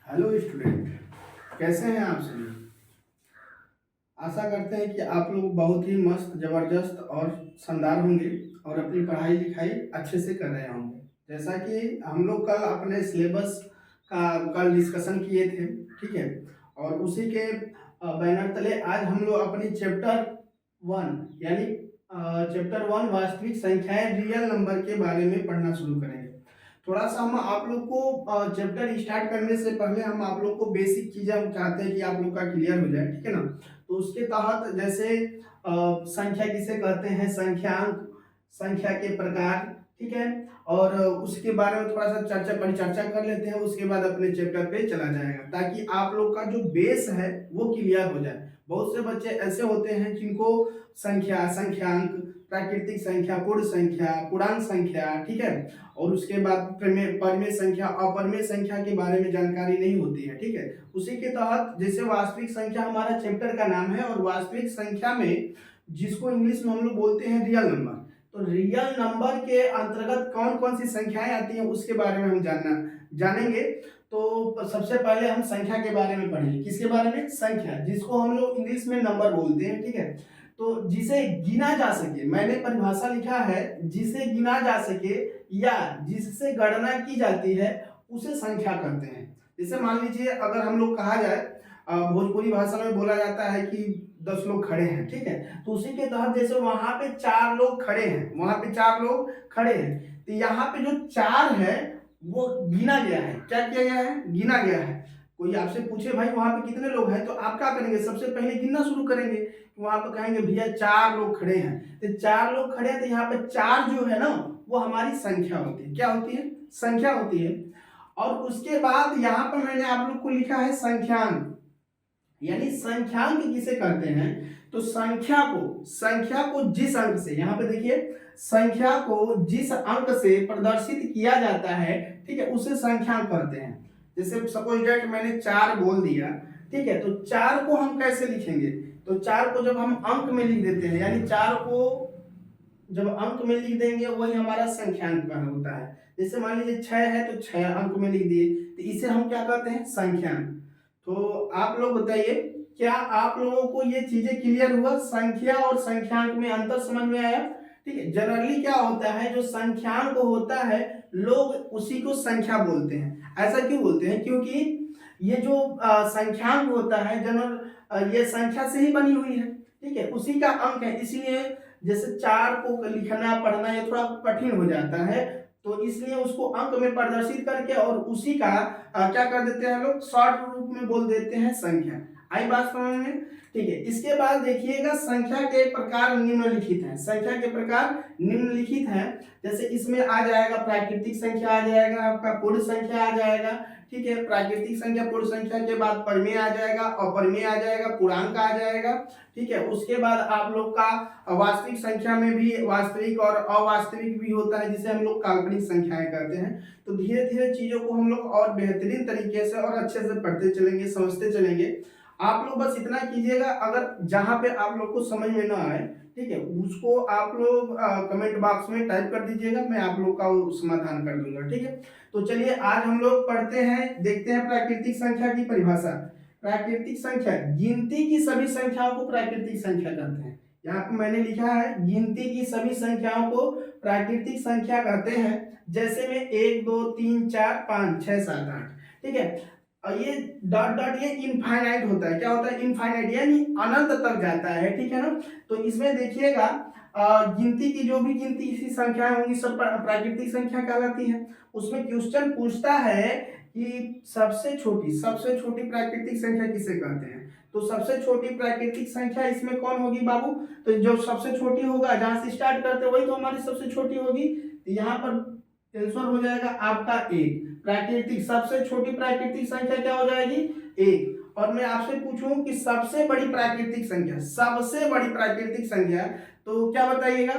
Hello student, कैसे हैं आप सभी। आशा करते हैं कि आप लोग बहुत ही मस्त ज़बरदस्त और शानदार होंगे और अपनी पढ़ाई लिखाई अच्छे से कर रहे होंगे। जैसा कि हम लोग कल अपने सिलेबस का कल डिस्कशन किए थे, ठीक है। और उसी के बैनर तले आज हम लोग अपनी चैप्टर 1 यानी चैप्टर 1 वास्तविक संख्याएं रियल नंबर के बारे में पढ़ना शुरू करेंगे। थोड़ा सा हम आप लोग को चैप्टर स्टार्ट करने से पहले हम आप लोग को बेसिक चीज़ें हम चाहते हैं कि आप लोग का क्लियर हो जाए, ठीक है ना। तो उसके तहत जैसे संख्या किसे कहते हैं, संख्यांक, संख्या के प्रकार, ठीक है। और उसके बारे में थोड़ा सा परिचर्चा कर लेते हैं, उसके बाद अपने चैप्टर पे चला जाएगा ताकि आप लोग का जो बेस है वो क्लियर हो जाए। बहुत से बच्चे ऐसे होते हैं जिनको संख्या, संख्यांक, प्राकृतिक संख्या, पूर्ण संख्या, पूर्णांक संख्या, ठीक है, और उसके बाद परिमेय संख्या, अपरिमेय संख्या के बारे में जानकारी नहीं होती है, ठीक है। उसी के तहत जैसे वास्तविक संख्या हमारा चैप्टर का नाम है, और वास्तविक संख्या में जिसको इंग्लिश में हम लोग बोलते हैं रियल नंबर, तो रियल नंबर के अंतर्गत कौन कौन सी संख्याएं आती हैं उसके बारे में हम जानेंगे। तो सबसे पहले हम संख्या के बारे में पढ़ेंगे। किसके बारे में? संख्या, जिसको हम लोग इंग्लिश में नंबर बोलते हैं, ठीक है। तो जिसे गिना जा सके, मैंने परिभाषा लिखा है, जिसे गिना जा सके या जिससे गणना की जाती है उसे संख्या कहते हैं। जैसे मान लीजिए अगर हम लोग कहा जाए, भोजपुरी भाषा में बोला जाता है कि 10 लोग खड़े हैं, ठीक है। तो उसी के तहत जैसे वहां पे 4 लोग खड़े हैं, वहां पे 4 लोग खड़े हैं, तो यहाँ पे जो 4 है वो गिना गया है। क्या किया गया है? गिना गया है। कोई आपसे पूछे भाई वहां पे कितने लोग हैं, तो आप क्या करेंगे? सबसे पहले गिनना शुरू करेंगे। वहां पे कहेंगे भैया 4 लोग खड़े हैं, तो 4 लोग खड़े हैं, तो यहाँ पे 4 जो है ना वो हमारी संख्या होती है। क्या होती है? संख्या होती है। और उसके बाद यहाँ पर मैंने आप लोग को लिखा है संख्यांक, यानी संख्यांक किसे कहते हैं? तो संख्या को जिस अंक से, यहाँ पे देखिए, संख्या को जिस अंक से प्रदर्शित किया जाता है, ठीक है, उसे संख्यांक कहते हैं। जैसे सपोज डेट मैंने 4 बोल दिया, ठीक है, तो 4 को हम कैसे लिखेंगे? तो 4 को जब हम अंक में लिख देते हैं, यानी 4 को जब अंक में लिख देंगे वही हमारा संख्यांक का होता है। जैसे मान लीजिए 6 है तो 6 अंक में लिख दिए, तो इसे हम क्या कहते हैं? संख्यांक। तो आप लोग बताइए, क्या आप लोगों को ये चीजें क्लियर हुआ? संख्या और संख्यांक में अंतर समझ में आया? ठीक है। जनरली क्या होता है, जो संख्यांक होता है लोग उसी को संख्या बोलते हैं। ऐसा क्यों बोलते हैं? क्योंकि ये जो संख्यांक होता है जनरल, ये संख्या से ही बनी हुई है, ठीक है, उसी का अंक है। इसलिए जैसे 4 को लिखना पढ़ना ये थोड़ा कठिन हो जाता है, तो इसलिए उसको अंक में प्रदर्शित करके और उसी का क्या कर देते हैं लोग, शॉर्ट रूप में बोल देते हैं संख्या। आई बात समझ में? ठीक है। इसके बाद देखिएगा संख्या के प्रकार निम्नलिखित हैं। संख्या के प्रकार निम्नलिखित हैं। जैसे इसमें आ जाएगा प्राकृतिक संख्या, आ जाएगा आपका पूर्ण संख्या, आ जाएगा, ठीक है। प्राकृतिक संख्या, पूर्ण संख्या के बाद परिमेय आ जाएगा, अपरिमेय आ जाएगा, पूर्णांक आ जाएगा, ठीक है। उसके बाद आप लोग का वास्तविक संख्या में भी वास्तविक और अवास्तविक भी होता है, जिसे हम लोग काल्पनिक संख्याएं कहते हैं। तो धीरे धीरे चीजों को हम लोग और बेहतरीन तरीके से और अच्छे से पढ़ते चलेंगे, समझते चलेंगे। आप लोग बस इतना कीजिएगा, अगर जहां पे आप लोग को समझ में ना आए, ठीक है, उसको आप लोग कमेंट बॉक्स में टाइप कर दीजिएगा, मैं आप लोग का वो समाधान कर दूंगा, ठीक है। तो चलिए आज हम लोग पढ़ते हैं, देखते हैं प्राकृतिक संख्या की परिभाषा। प्राकृतिक संख्या, गिनती की सभी संख्याओं को प्राकृतिक संख्या कहते हैं। यहाँ पे मैंने लिखा है गिनती की सभी संख्याओं को प्राकृतिक संख्या कहते हैं। जैसे में 1 2 3 4 5 6 7 8, ठीक है। और ये डॉट डॉट ये इनफाइनाइट होता है। क्या होता है? इनफाइनाइट, यानी अनंत तक जाता है, ठीक है ना। तो इसमें देखिएगा गिनती की जो भी गिनती इसी संख्याएं होंगी सब प्राकृतिक संख्या कहलाती है। उसमें क्वेश्चन पूछता है कि सबसे छोटी प्राकृतिक संख्या किसे कहते हैं? तो सबसे छोटी प्राकृतिक संख्या इसमें कौन होगी बाबू? तो जो सबसे छोटी होगा, जहां से स्टार्ट करते वही तो हमारी सबसे छोटी होगी। तो यहाँ पर आंसर हो जाएगा आपका 1। प्राकृतिक सबसे छोटी प्राकृतिक संख्या क्या हो जाएगी? 1। और मैं आपसे पूछूं कि सबसे बड़ी प्राकृतिक संख्या, सबसे बड़ी प्राकृतिक संख्या, तो क्या बताइएगा?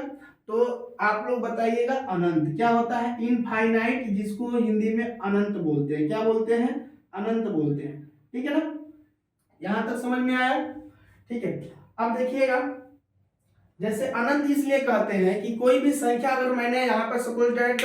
तो आप लोग बताइएगा अनंत। क्या होता है? इनफाइनाइट, जिसको हिंदी में अनंत बोलते हैं। क्या बोलते हैं? अनंत बोलते हैं, ठीक है ना। यहां तक समझ में आया? ठीक है। अब देखिएगा जैसे अनंत इसलिए कहते हैं कि कोई भी संख्या, अगर मैंने यहाँ पर सपोज डेट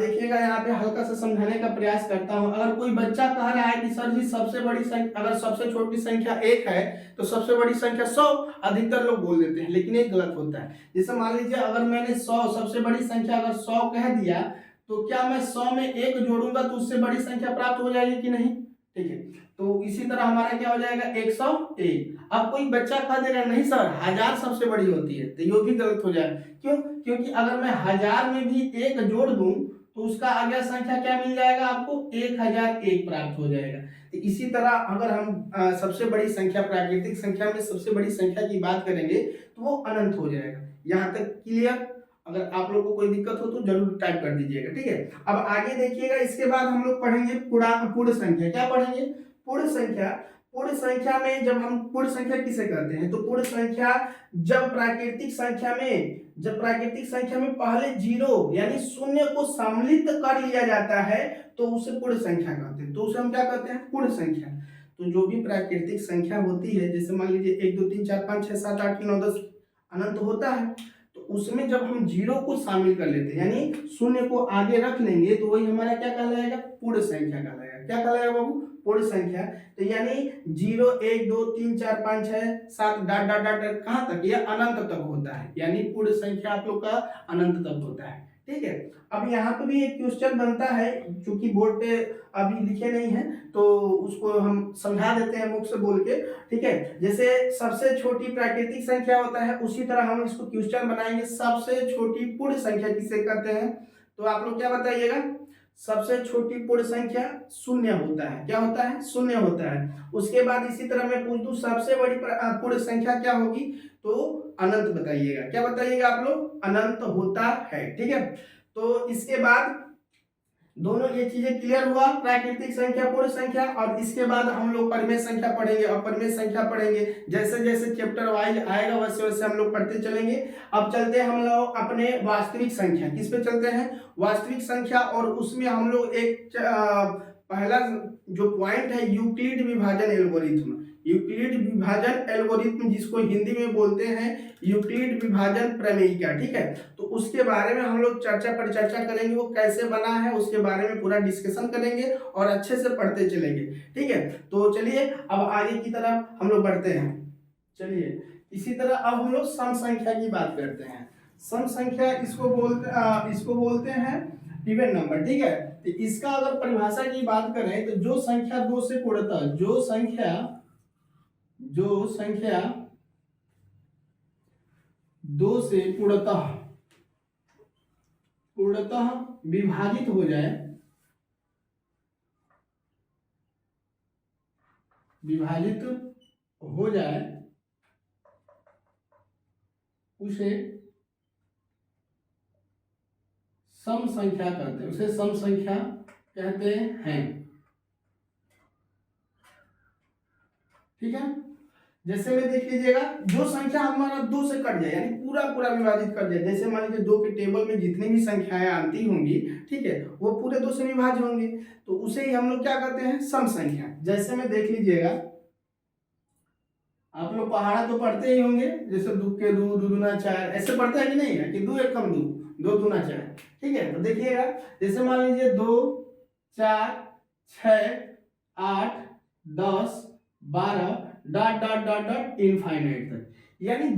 देखिएगा, यहाँ पे हल्का सा समझाने का प्रयास करता हूँ। अगर कोई बच्चा कह रहा है कि सर जी सबसे बड़ी संख्या, अगर सबसे छोटी संख्या 1 है तो सबसे बड़ी संख्या 100, अधिकतर लोग बोल देते हैं, लेकिन ये गलत होता है। जैसे मान लीजिए अगर मैंने 100, सबसे बड़ी संख्या अगर 100 कह दिया, तो क्या मैं 100 में 1 जोड़ूंगा तो उससे बड़ी संख्या प्राप्त हो जाएगी कि नहीं? ठीक है, तो इसी तरह हमारा क्या हो जाएगा 101। अब कोई बच्चा कह देगा नहीं सर 1000 सबसे बड़ी होती है, तो ये भी गलत हो जाएगा। क्यों? क्योंकि अगर मैं 1000 में भी 1 जोड़ दूं तो उसका आगे संख्या क्या मिल जाएगा आपको? 1001 प्राप्त हो जाएगा। तो इसी तरह अगर हम सबसे बड़ी संख्या, प्राकृतिक संख्या में सबसे बड़ी संख्या की बात करेंगे तो वो अनंत हो जाएगा। यहाँ तक क्लियर? अगर आप लोग को कोई दिक्कत हो तो जरूर टाइप कर दीजिएगा, ठीक है। अब आगे देखिएगा, इसके बाद हम लोग पढ़ेंगे पूर्ण संख्या। क्या पढ़ेंगे? पूर्ण संख्या। पूर्ण संख्या में जब हम पूर्ण संख्या किसे कहते हैं, तो पूर्ण संख्या जब प्राकृतिक संख्या में पहले जीरो यानी शून्य को सम्मिलित कर लिया जाता है तो उसे पूर्ण संख्या कहते हैं। तो उसे हम क्या कहते हैं? पूर्ण संख्या। तो जो भी प्राकृतिक संख्या होती है, जैसे मान लीजिए 1 2 3 4 5 6 7 8 9 10 अनंत होता है, तो उसमें जब हम जीरो को शामिल कर लेते हैं यानी शून्य को आगे रख लेंगे तो वही हमारा क्या कहलाएगा? पूर्ण संख्या कहलाएगा। क्या कहलाएगा बाबू? पूर्ण संख्या। तो यानी 0 1 2 3 4 5 6 7 डॉट डॉट डॉट कहां तक? ये अनंत तक होता है, यानी पूर्ण संख्या आप लोग का अनंत तक होता है, ठीक है। अब यहाँ पे भी एक क्वेश्चन बनता है, चूंकि बोर्ड पे अभी लिखे नहीं है तो उसको हम समझा देते हैं मुख से बोल के, ठीक है। जैसे सबसे छोटी प्राकृतिक संख्या होता है, उसी तरह हम इसको क्वेश्चन बनाएंगे, सबसे छोटी पूर्ण संख्या किसे कहते हैं? तो आप लोग क्या बताइएगा? सबसे छोटी पूर्ण संख्या शून्य होता है। क्या होता है? शून्य होता है। उसके बाद इसी तरह मैं पूछ दूं सबसे बड़ी पूर्ण संख्या क्या होगी? तो अनंत बताइएगा। क्या बताइएगा आप लोग? अनंत होता है, ठीक है। तो इसके बाद दोनों ये चीजें क्लियर हुआ, प्राकृतिक संख्या, पूर्ण संख्या, और इसके बाद हम लोग परिमेय संख्या पढ़ेंगे। और परिमेय संख्या पढ़ेंगे जैसे जैसे चैप्टर वाइज आएगा वैसे वैसे हम लोग पढ़ते चलेंगे। अब चलते हैं हम लोग अपने वास्तविक संख्या। किस पे चलते हैं? वास्तविक संख्या। और उसमें हम लोग एक पहला जो पॉइंट है यूक्लिड विभाजन एल्गोरिथम। यूक्लिड विभाजन एल्गोरिथम जिसको हिंदी में बोलते हैं यूक्लिड विभाजन प्रमेयिका, ठीक है। तो उसके बारे में हम लोग परिचर्चा करेंगे, वो कैसे बना है उसके बारे में पूरा डिस्कशन करेंगे और अच्छे से पढ़ते चलेंगे, ठीक है। तो चलिए अब आगे की तरफ हम लोग बढ़ते हैं। चलिए इसी तरह अब हम लोग सम संख्या की बात करते हैं। सम संख्या इसको बोलते हैं इवन नंबर, ठीक है। तो इसका अगर परिभाषा की बात करें तो जो संख्या 2 से पूर्णतः जो संख्या 2 से पूर्णतः विभाजित हो जाए उसे सम संख्या कहते हैं। उसे सम संख्या कहते हैं, ठीक है। जैसे में देख लीजिएगा, जो संख्या हमारा 2 से कट जाए यानी पूरा विभाजित कर जाए, जैसे मान लीजिए 2 के टेबल में जितनी भी संख्याएं आती होंगी, ठीक है, वो पूरे 2 से विभाज्य होंगे, तो उसे ही हम लोग क्या कहते हैं? सम संख्या। जैसे में देख लीजिएगा, आप लोग पहाड़ा तो पढ़ते ही होंगे, जैसे 2 के 2 2 दूना 4 ऐसे पढ़ते हैं कि नहीं है कि 2 एक कम 2 2 दूना 4, ठीक है। तो देखिएगा जैसे मान लीजिए 2 4 6 8 10 12 dot dot dot dot infinite तक, यानी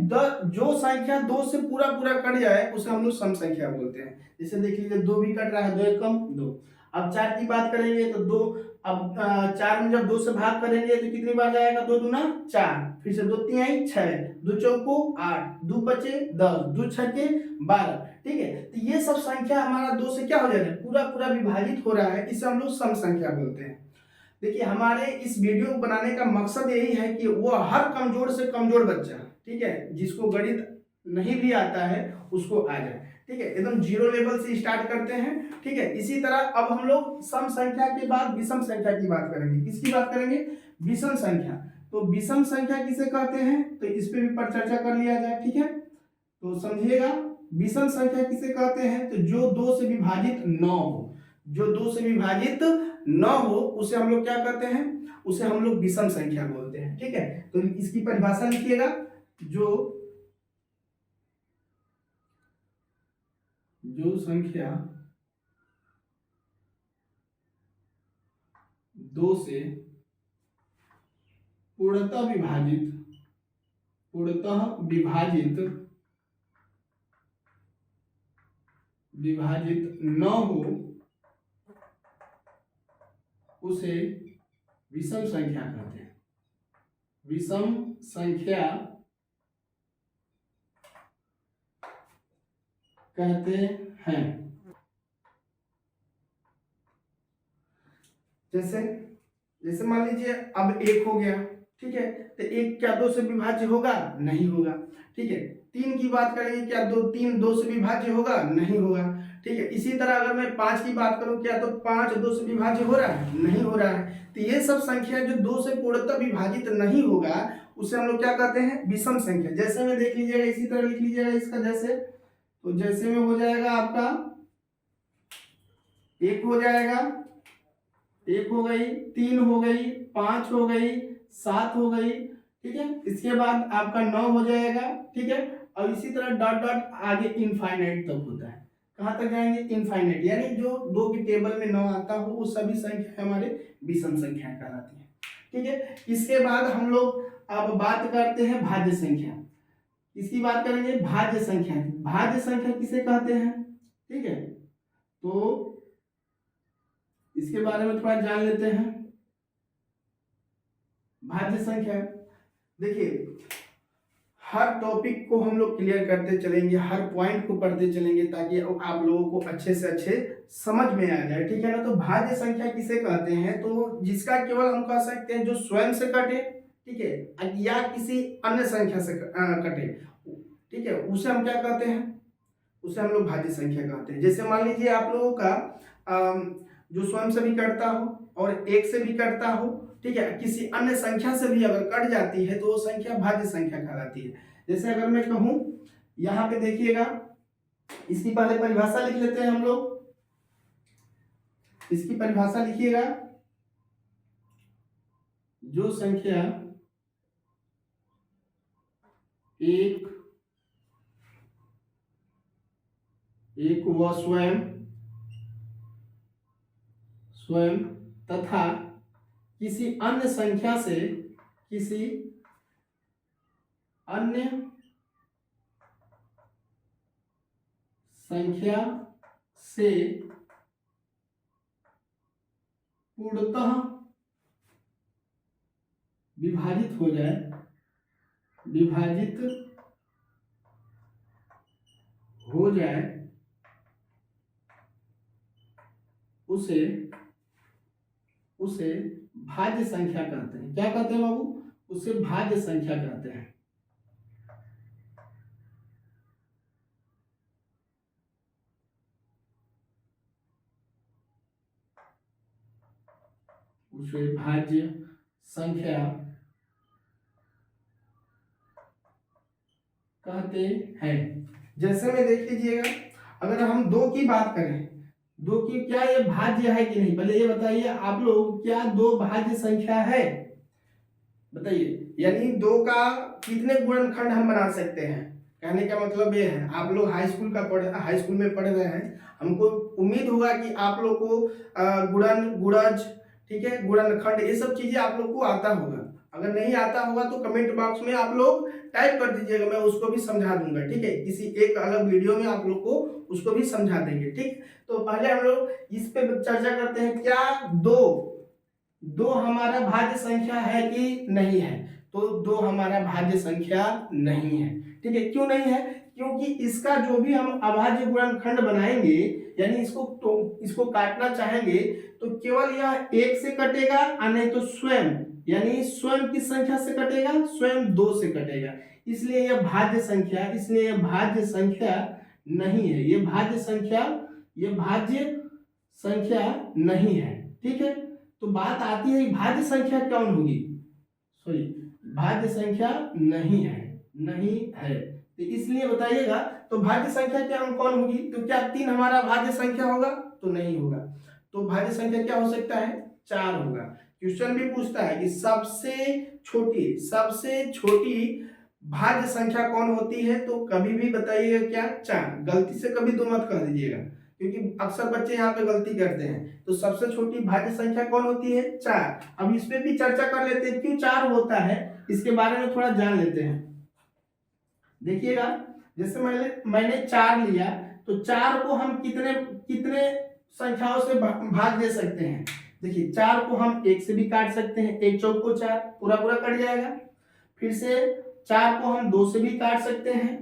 जो संख्या 2 से पूरा कट जाए उसे हम लोग सम संख्या बोलते हैं। जैसे देख लीजिए 2 भी कट रहा है, 2 एक कम 2। अब 4 की बात करेंगे तो 2, अब 4 में जब 2 से भाग करेंगे तो कितनी बार जाएगा? 2 दूना 4, फिर से 2 3 6, 2 चौको 8, 2 पचे 10, 2 छके 12, ठीक है। तो ये सब संख्या हमारा 2 से क्या हो जाएगा? पूरा विभाजित हो रहा है, इसे हम लोग सम संख्या बोलते हैं। देखिए हमारे इस वीडियो को बनाने का मकसद यही है कि वो हर कमजोर से कमजोर बच्चा, ठीक है, जिसको गणित नहीं भी आता है उसको आ जाए, ठीक है। एकदम जीरो लेवल से स्टार्ट करते हैं, ठीक है। इसी तरह अब हम लोग सम संख्या के बाद विषम संख्या की बात करेंगे। किसकी बात करेंगे? विषम संख्या। तो विषम संख्या किसे कहते हैं तो इस पे भी पर चर्चा कर लिया जाए, ठीक है। तो समझिएगा विषम संख्या किसे कहते हैं? तो जो 2 से विभाजित न हो, जो 2 से विभाजित न हो उसे हम लोग क्या कहते हैं? उसे हम लोग विषम संख्या बोलते हैं, ठीक है। तो इसकी परिभाषा लिखिएगा, जो जो संख्या 2 से पूर्णतः विभाजित न हो उसे विषम संख्या कहते हैं। विषम संख्या कहते हैं। जैसे मान लीजिए अब 1 हो गया, ठीक है, तो 1 क्या 2 से विभाज्य होगा? नहीं होगा। ठीक है, 3 की बात करेंगे, क्या 3 2 से विभाज्य होगा? नहीं होगा। ठीक है, इसी तरह अगर मैं 5 की बात करूं, क्या तो 5 2 से विभाज्य हो रहा है? नहीं हो रहा है। तो ये सब संख्या जो 2 से पूर्णतः विभाजित नहीं होगा उसे हम लोग क्या कहते हैं? विषम संख्या। जैसे में देख लीजिएगा, इसी तरह लिख लीजिएगा इसका, जैसे में हो जाएगा आपका 1 हो जाएगा, 1 हो गई, 3 हो गई, 5 हो गई, 7 हो गई। ठीक है, इसके बाद आपका 9 हो जाएगा। ठीक है, और इसी तरह डॉट डॉट आगे इनफाइनाइट तक होता है। कहाँ तक जाएंगे? इनफाइनाइट, यानी जो 2 की टेबल में 9 आता हो वो सभी संख्या हमारे विषम संख्या कहलाती है। ठीक है, इसके बाद हम लोग अब बात करते हैं भाज्य संख्या। इसकी बात करेंगे भाज्य संख्या। भाज्य संख्या किसे कहते हैं? ठीक है, तो इसके बारे में थोड़ा जान लेते हैं। भाज्य संख्या, देखिए हर टॉपिक को हम लोग क्लियर करते चलेंगे, हर पॉइंट को पढ़ते चलेंगे ताकि आप लोगों को अच्छे से अच्छे समझ में आ जाए। ठीक है ना, तो भाज्य संख्या किसे कहते हैं? तो जिसका केवल हम कह सकते हैं जो स्वयं से कटे, ठीक है, या किसी अन्य संख्या से कटे, ठीक है, उसे हम क्या कहते हैं? उसे हम लोग भाज्य संख्या कहते हैं। जैसे मान लीजिए आप लोगों का जो स्वयं से भी कटता हो और 1 से भी कटता हो, ठीक है, किसी अन्य संख्या से भी अगर कट जाती है तो वो संख्या भाज्य संख्या कहलाती है। जैसे अगर मैं कहूं, यहाँ पे देखिएगा, इसकी पहले परिभाषा लिख लेते हैं हम लोग। इसकी परिभाषा लिखिएगा, जो संख्या 1 व स्वयं तथा किसी अन्य संख्या से पूर्णतः विभाजित हो जाए उसे भाज्य संख्या कहते हैं। क्या कहते हैं बाबू? उसे भाज्य संख्या कहते हैं। उसे भाज्य संख्या कहते हैं। जैसे में देख लीजिएगा, अगर हम 2 की बात करें, 2 की क्या ये भाज्य है कि नहीं? पहले ये बताइए आप लोग, क्या 2 भाज्य संख्या है? बताइए, यानी 2 का कितने गुणनखंड हम बना सकते हैं? कहने का मतलब ये है, आप लोग हाई स्कूल में पढ़ रहे हैं, हमको उम्मीद होगा कि आप लोग को गुणन, गुणज, ठीक है, गुणनखंड, ये सब चीजें आप लोग को आता होगा। अगर नहीं आता होगा तो कमेंट बॉक्स में आप लोग टाइप कर दीजिएगा, मैं उसको भी समझा दूंगा। ठीक है, किसी एक अलग वीडियो में आप लोग को उसको भी समझा देंगे। ठीक, तो पहले हम लोग इस पे चर्चा करते हैं, क्या 2 हमारा भाज्य संख्या है कि नहीं है? तो 2 हमारा भाज्य संख्या नहीं है। ठीक है, क्यों नहीं है? क्योंकि इसका जो भी हम अभाज्य गुणनखंड बनाएंगे, यानी इसको काटना चाहेंगे, तो केवल यह 1 से कटेगा और नहीं तो स्वयं, यानी स्वयं किस संख्या से कटेगा? स्वयं 2 से कटेगा। इसलिए यह भाज्य संख्या नहीं है। ये भाज्य संख्या नहीं है। ठीक है, तो बात आती है भाज्य संख्या कौन होगी? सॉरी, भाज्य संख्या नहीं है। तो इसलिए बताइएगा, तो भाज्य संख्या क्या कौन होगी? तो क्या 3 हमारा भाज्य संख्या होगा? तो नहीं होगा। तो भाज्य संख्या क्या हो सकता है? 4 होगा। क्वेश्चन भी पूछता है कि सबसे छोटी भाज्य संख्या कौन होती है, तो कभी भी बताइएगा क्या, 4। गलती से कभी 2 मत कह दीजिएगा, क्योंकि अक्सर बच्चे यहाँ पे गलती करते हैं। तो सबसे छोटी भाज्य संख्या कौन होती है, 4। अब इस पे भी चर्चा कर लेते हैं, क्यों 4 होता है, इसके बारे में थोड़ा जान लेते हैं। देखिएगा, जैसे मैंने 4 लिया, तो 4 को हम कितने कितने संख्याओं से भाग दे सकते हैं। देखिए 4 को हम 1 से भी काट सकते हैं, 1 चौक को 4, पूरा पूरा कट जाएगा। फिर से 4 को हम 2 से भी काट सकते हैं,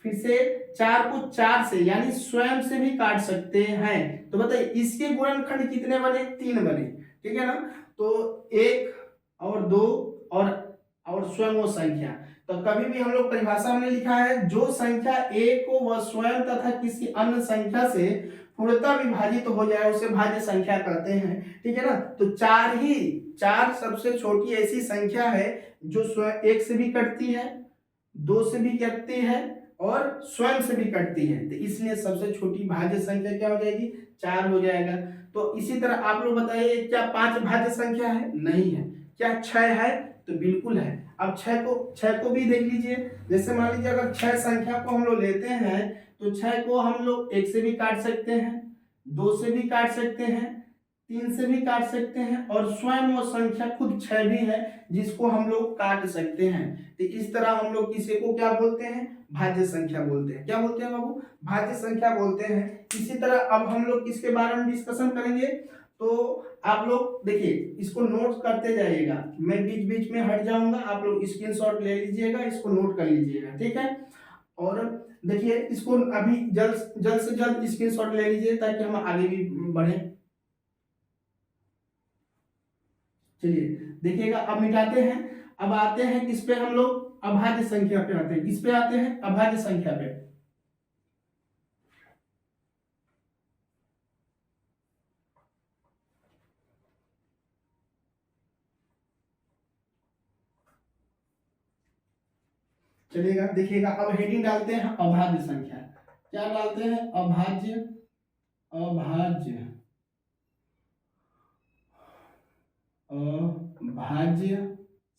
फिर से 4 को 4 से यानी स्वयं से भी काट सकते हैं। तो बताइए इसके गुणनखंड कितने बने, 3 बने, ठीक है ना। तो 1 और 2 और स्वयं वो संख्या। तो कभी भी हम लोग परिभाषा में लिखा है, जो संख्या एक को वह स्वयं तथा किसी अन्य संख्या से पूर्णतः विभाजित तो हो जाए उसे भाज्य संख्या कहते हैं, ठीक है ना। तो 4 सबसे छोटी ऐसी संख्या है जो स्वयं 1 से भी कटती है, 2 से भी कटती है और स्वयं से भी कटती है। तो इसलिए सबसे छोटी भाज्य संख्या क्या हो जाएगी, 4 हो जाएगा। तो इसी तरह आप लोग बताइए, क्या 5 भाज्य संख्या है, नहीं है। क्या 6 है, तो बिल्कुल है। अब 6 को भी देख लीजिए, जैसे मान लीजिए अगर 6 संख्या को हम लोग लेते हैं, तो 6 को हम लोग 1 से भी काट सकते हैं, 2 से भी काट सकते हैं, 3 से भी काट सकते हैं और स्वयं वो संख्या खुद 6 भी है जिसको हम लोग काट सकते हैं। तो इस तरह हम लोग किसी को क्या बोलते हैं, भाज्य संख्या बोलते हैं। क्या बोलते हैं बाबू, भाज्य संख्या बोलते हैं। इसी तरह अब हम लोग किसके बारे में डिस्कशन करेंगे, तो आप लोग देखिए इसको नोट करते जाइएगा, मैं बीच बीच में हट जाऊंगा, आप लोग स्क्रीनशॉट ले लीजिएगा, इसको नोट कर लीजिएगा, ठीक है। और देखिए इसको अभी जल्द से जल्द स्क्रीनशॉट ले लीजिए ताकि हम आगे भी बढ़े। चलिए देखिएगा, अब मिटाते हैं। अब आते हैं किस पे, हम लोग अभाज्य संख्या पे आते हैं। किस पे आते हैं, अभाज्य संख्या पे। चलिएगा देखिएगा, अब हेडिंग डालते हैं अभाज्य संख्या। क्या डालते हैं, अभाज्य अभाज्य अभाज्य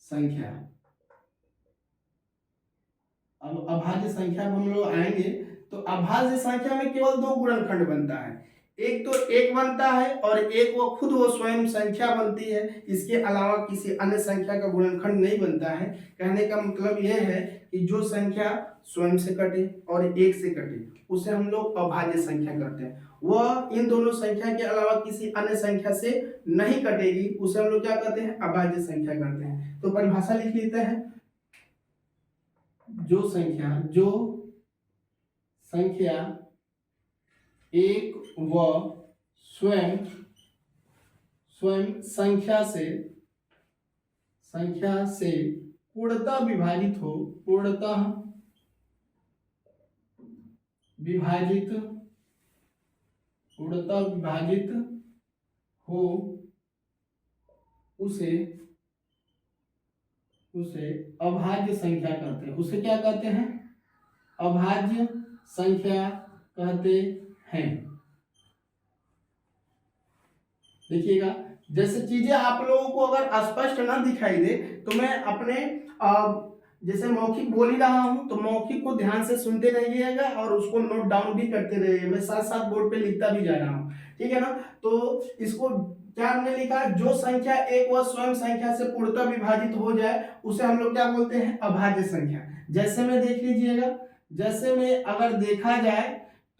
संख्या। अब अभाज्य संख्या में हम लोग आएंगे, तो अभाज्य संख्या में केवल 2 गुणनखंड बनता है। एक तो 1 बनता है और एक वो खुद वो स्वयं संख्या बनती है, इसके अलावा किसी अन्य संख्या का गुणनखंड नहीं बनता है। कहने का मतलब यह है कि जो संख्या स्वयं से कटे और 1 से कटे उसे हम लोग अभाज्य संख्या कहते हैं। वह इन दोनों संख्या के अलावा किसी अन्य संख्या से नहीं कटेगी, उसे हम लोग क्या कहते हैं, अभाज्य संख्या कहते हैं। तो परिभाषा लिख लेते हैं, जो संख्या एक व स्वयं संख्या से पूर्णतः विभाजित हो उसे अभाज्य संख्या कहते हैं। उसे क्या कहते हैं, अभाज्य संख्या कहते हैं। देखिएगा, जैसे चीजें आप लोगों को अगर स्पष्ट ना दिखाई दे तो मैं अपने जैसे मौखिक बोल ही रहा हूं, तो मौखिक को ध्यान से सुनते रहिएगा और उसको नोट डाउन भी करते रहिएगा। मैं साथ साथ बोर्ड पे लिखता भी जा रहा हूं, ठीक है ना। तो इसको क्या हमने लिखा, जो संख्या एक व स्वयं संख्या से पूर्णतः विभाजित हो जाए उसे हम लोग क्या बोलते हैं, अभाज्य संख्या। जैसे में देख लीजिएगा, जैसे में अगर देखा जाए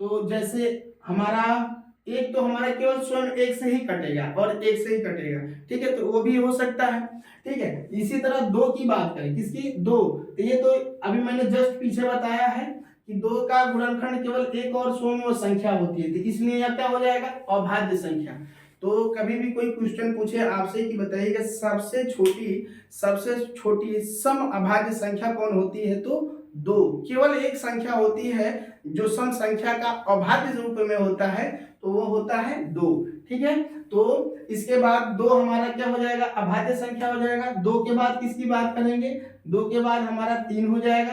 तो जैसे हमारा एक तो हमारा केवल स्वयं 1 से ही कटेगा और 1 से ही कटेगा, ठीक है, तो वो भी हो सकता है, ठीक है। इसी तरह 2 की बात करें, किसकी, 2, तो ये तो अभी मैंने जस्ट पीछे बताया है कि 2 का गुणनखंड केवल 1 और स्वयं वो संख्या होती है, तो इसलिए यह क्या हो जाएगा, अभाज्य संख्या। तो कभी भी कोई क्वेश्चन पूछे आपसे कि बताइएगा सबसे छोटी सम अभाज्य संख्या कौन होती है, तो 2। केवल एक संख्या होती है जो सम संख्या का अभाज्य रूप में होता है, तो वो होता है 2, ठीक है। तो इसके बाद 2 हमारा क्या हो जाएगा, अभाज्य संख्या हो जाएगा। 2 के बाद किसकी बात करेंगे, 2 के बाद हमारा 3 हो जाएगा,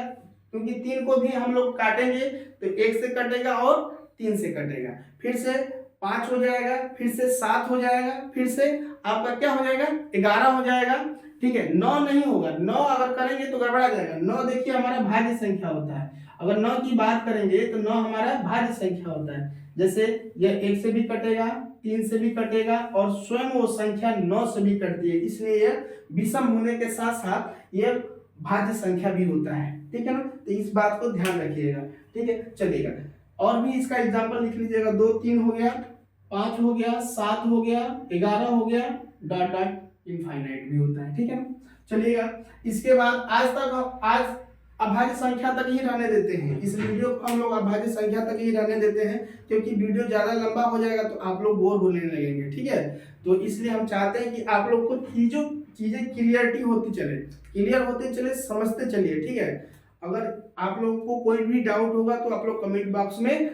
क्योंकि 3 को भी हम लोग काटेंगे तो 1 से कटेगा और 3 से कटेगा। फिर से 5 हो जाएगा, फिर से 7 हो जाएगा, फिर से आपका क्या हो जाएगा 11 हो जाएगा। ठीक है, 9 नहीं होगा, 9 अगर करेंगे तो गड़बड़ा जाएगा। 9 देखिए हमारा भाज्य संख्या होता है, अगर 9 की बात करेंगे तो 9 हमारा भाज्य संख्या होता है। जैसे यह 1 से भी कटेगा, 3 से भी कटेगा और स्वयं वो संख्या 9 से भी कटती है, इसलिए यह विषम होने के साथ साथ यह भाज्य संख्या भी होता है। ठीक है ना, तो इस बात को ध्यान रखिएगा। ठीक है, चलिएगा और भी इसका एग्जांपल लिख लीजिएगा। 2 3 हो गया, 5 हो गया, 7 हो गया, 11 हो गया, डॉट डॉट इनफाइनाइट भी होता है। ठीक है ना, चलिएगा इसके बाद आज अभाज्य संख्या तक ही रहने देते हैं। इस वीडियो को हम लोग अभाज्य संख्या तक ही रहने देते हैं, क्योंकि वीडियो ज्यादा लंबा हो जाएगा तो आप लोग बोर होने लगेंगे। ठीक है, तो इसलिए हम चाहते हैं कि आप लोग को चीजें क्लियरिटी क्लियर होते चले, समझते चलिए। ठीक है, अगर आप लोगों को कोई भी डाउट होगा तो आप लोग कमेंट बॉक्स में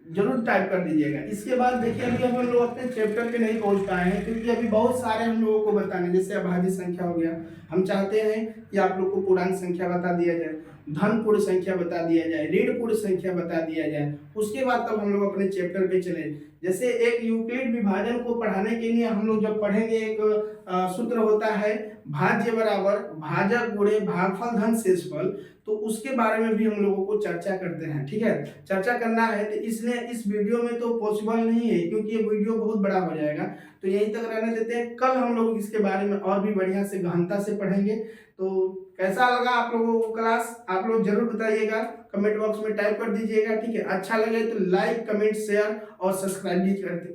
जरूर टाइप कर दीजिएगा। इसके बाद देखिए अभी हम लोग अपने चैप्टर पे नहीं पहुंच पाए हैं, क्योंकि अभी बहुत सारे हम लोगों को बताने, जैसे अभाज्य संख्या हो गया, हम चाहते हैं कि आप लोग को पूर्णांक संख्या बता दिया जाए, धन पूर्ण संख्या बता दिया जाए, ऋण पूर्ण संख्या बता दिया जाए। उसके बाद तब हम लोग अपने चैप्टर पे चले। जैसे एक यूक्लिड विभाजन को पढ़ाने के लिए हम लोग जब पढ़ेंगे, एक सूत्र होता है भाज्य बराबर भाजक गुणे भागफल धन शेषफल, तो उसके बारे में भी हम लोगों को चर्चा करते हैं। ठीक है, चर्चा करना है, तो इसलिए इस वीडियो में तो पॉसिबल नहीं है, क्योंकि ये वीडियो बहुत बड़ा हो जाएगा, तो यहीं तक रहने देते हैं। कल हम लोग इसके बारे में और भी बढ़िया से गहनता से पढ़ेंगे। तो कैसा लगा आप लोगों को क्लास, आप लोग जरूर बताइएगा, कमेंट बॉक्स में टाइप कर दीजिएगा। ठीक है, अच्छा लगे तो लाइक कमेंट शेयर और सब्सक्राइब भी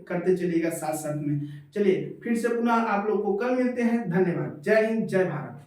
करते चलिएगा साथ साथ में। चलिए फिर से पुनः आप लोग को कल मिलते हैं। धन्यवाद। जय हिंद, जय भारत।